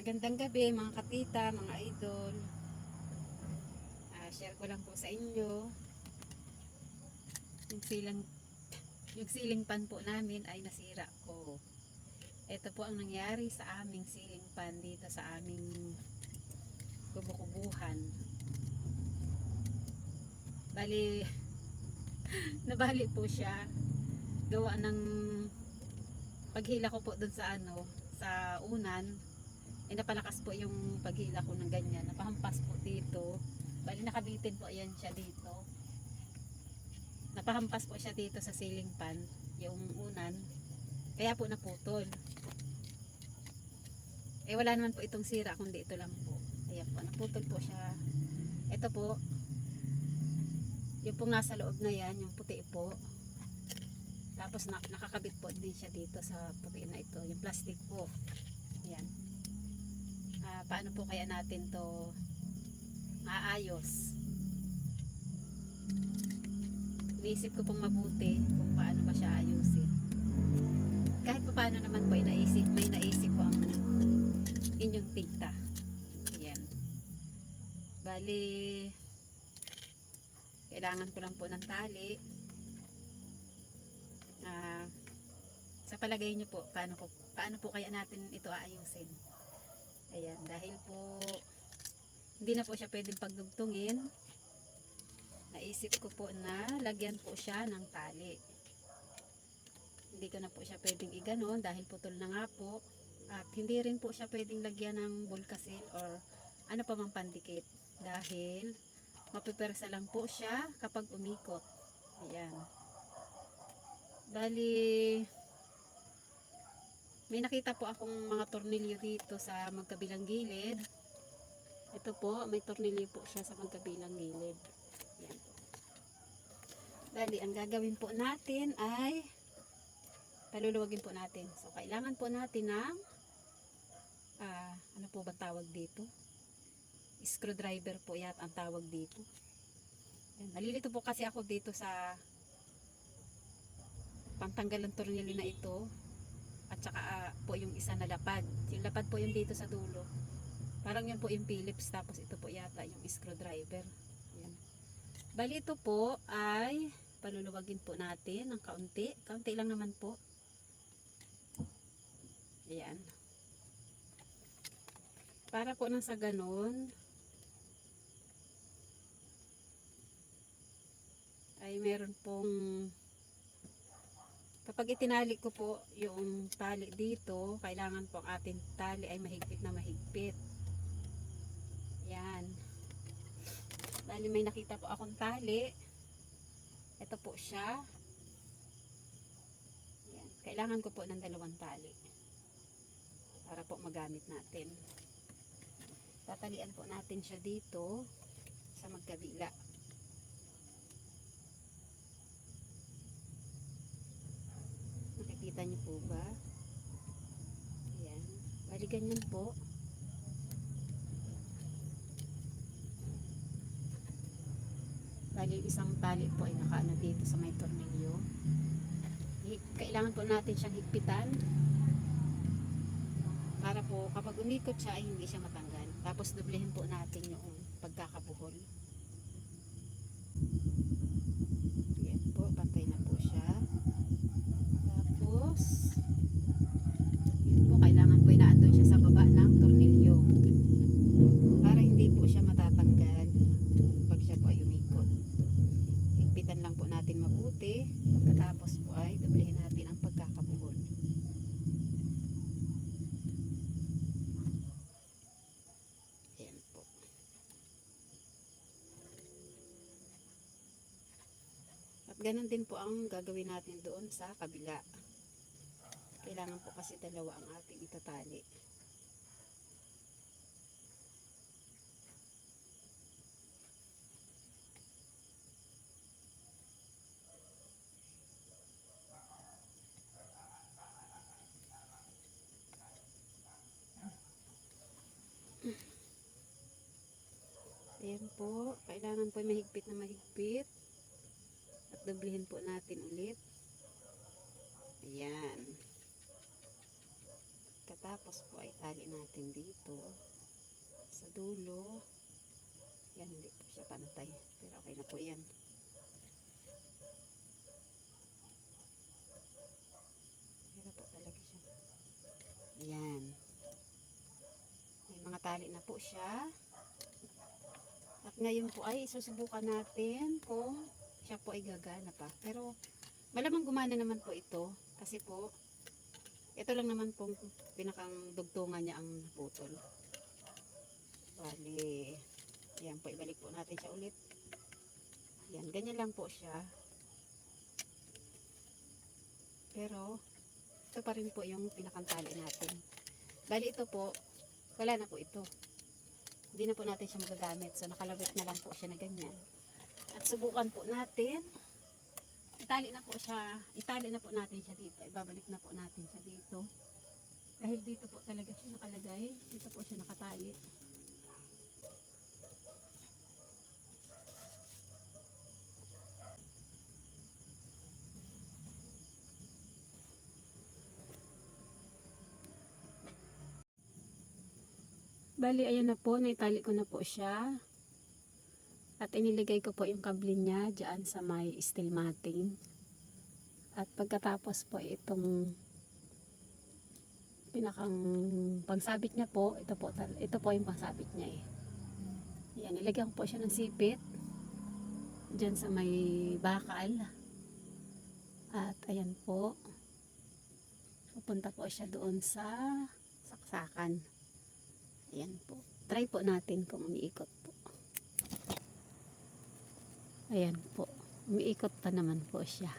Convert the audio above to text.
Magandang gabi mga katita, mga idol. Share ko lang po sa inyo yung siling pan po namin ay nasira po. Ito po ang nangyari sa aming siling pan dito sa aming kubo-kubuhan. Bali, nabali po siya. Gawa ng paghila ko po dun sa sa unan. Napalakas po yung paghila ko ng ganyan. Napahampas po dito. Bali nakabitin po ayan siya dito. Napahampas po siya dito sa ceiling fan, yung unan. Kaya po naputol. Wala naman po itong sira kundi ito lang po. Ayan po, naputol po siya. Ito po, yung pong nasa loob na yan, yung puti po. Tapos nakakabit po din siya dito sa puti na ito, yung plastic po. Ayan. Paano po kaya natin to maayos? Iniisip ko pong mabuti kung paano ba siya ayusin. Kahit pa paano naman po may naisip po ang inyong tigta. Ayan. Bali, kailangan ko lang po ng tali. Sa palagay nyo po, paano po kaya natin ito aayusin? Ayan, dahil po hindi na po siya pwedeng pagdugtungin, naisip ko po na lagyan po siya ng tali. Hindi ko na po siya pwedeng iganon dahil putol na nga po. At hindi rin po siya pwedeng lagyan ng bulkasil or ano pa mang pandikit dahil mapipersa lang po siya kapag umikot. Ayan. Bali, may nakita po akong mga tornilyo dito sa magkabilang gilid. Ito po, may tornilyo po siya sa magkabilang gilid. Ayan po. Bali, ang gagawin po natin ay paluluwagin po natin. So, kailangan po natin ng ano po ba tawag dito? Screwdriver po yata ang tawag dito. Ayan, nalilito po kasi ako dito sa pantanggal ng tornilyo na ito. At saka po yung isa na lapad. Yung lapad po yung dito sa dulo. Parang yun po yung Phillips. Tapos ito po yata yung screwdriver. Ayan. Bali ito po ay paluluwagin po natin ng kaunti. Kaunti lang naman po. Ayan. Para po nang sa ganun ay meron pong kapag itinali ko po yung tali dito, kailangan po ang ating tali ay mahigpit na mahigpit. Yan. Bali may nakita po akong tali. Ito po siya. Yan. Kailangan ko po ng dalawang tali para po magamit natin. Tatalian po natin siya dito sa magkabila. Nakikita niyo po ba? Ayan. Bali ganyan po. Bali isang tali po ay nakaano dito sa may tornilyo. Kailangan po natin siyang higpitan para po kapag umikot siya ay hindi siya matanggal. Tapos doblehin po natin yung pagkakabuhol. Ayan po, pantay na po siya. Tapos yun po, kailangan po inaandun siya sa baba ng tornilyo para hindi po siya matatanggal pag siya po ay umikot. Higpitan lang po natin mabuti. Pagkatapos po ay doblehin natin ang pagkakabuhol. Ayan po. At ganun din po ang gagawin natin doon sa kabila. Kailangan po kasi dalawa ang ating itatali. Ayan po, kailangan po mahigpit na mahigpit. At doblehin po natin ulit. Ayan. Katapos po ay tali natin dito sa dulo. Yan, hindi po siya pantay. Pero okay na po yan. Pero po talaga siya. Ayan. May mga tali na po siya. At ngayon po ay susubukan natin kung siya po ay gagana pa. Pero malamang gumana naman po ito. Kasi po, ito lang naman pong pinakang dugtungan niya ang naputol. Bali, yan po, ibalik po natin siya ulit. Yan, ganyan lang po siya. Pero, ito pa rin po yung pinakang tali natin. Bali, ito po, wala na po ito. Hindi na po natin siya magagamit. So, nakalabit na lang po siya na ganyan. At subukan po natin. Itali na po natin siya dito. Ibabalik na po natin siya dito. Dahil dito po talaga siya nakalagay. Dito po siya nakatali. Bali, ayan na po. Naitali ko na po siya. At iniligay ko po yung kable niya dyan sa may steel matting. At pagkatapos po itong pinakang pagsabit niya po, ito po yung pagsabit niya eh. Yan, nilagyan ko po siya ng sipit dyan sa may bakal. At ayan po, pupunta po siya doon sa saksakan. Ayan po. Try po natin kung umiikot po. Ayan po. Umiikot pa naman po siya.